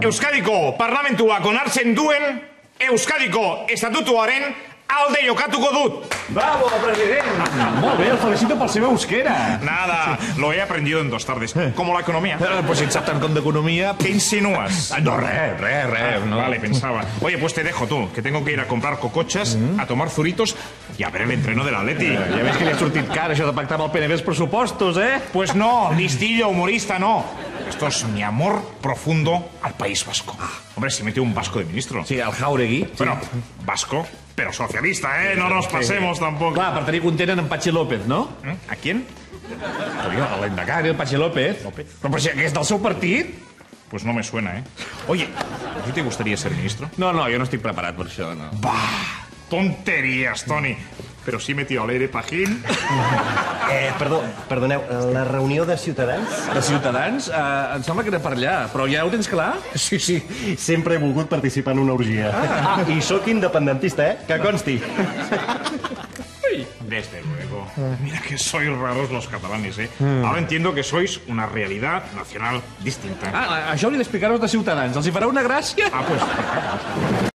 Euskadiko parlamentuak onartzen duen Euskadiko estatutuaren alde jokatuko dut. Bravo, president! Molt bé, el felicito pel seu euskera. Nada, lo he aprendido en 2 tardes. Como la economía. Pues si et sap tant com d'economia... ¿Qué insinúas? No, res. No. Vale, pensaba. Oye, pues te dejo tú, que tengo que ir a comprar cocochas, a tomar zuritos y a ver el entreno del Atleti. Ja veus que li ha sortit car, això de pactar amb el PNB els pressupostos, eh? Pues no, listillo, humorista, no. Esto es mi amor profundo al País Vasco. Hombre, si mete un vasco de ministro. Sí, el Jauregui. Bueno, vasco, pero socialista, ¿eh? No nos pasemos tampoco. Clar, per tenir content en Patxi López, no? ¿A quién? L'indagari, el Patxi López. Però si és del seu partit? Pues no me suena, ¿eh? Oye, ¿a ti te gustaría ser ministro? No, jo no estic preparat per això, no. Bah, tonterías, Toni. Però sí metió a l'aire Pajín. Perdoneu, la reunió de Ciutadans? De Ciutadans? Em sembla que era per allà, però ja ho tens clar? Sí, sempre he volgut participar en una orgia. I sóc independentista, que consti. Desde luego. Mira que sois raros los catalanes, ¿eh? Ahora entiendo que sois una realidad nacional distinta. Això hauria d'explicar-vos de Ciutadans. Els hi farà una gràcia? Pues...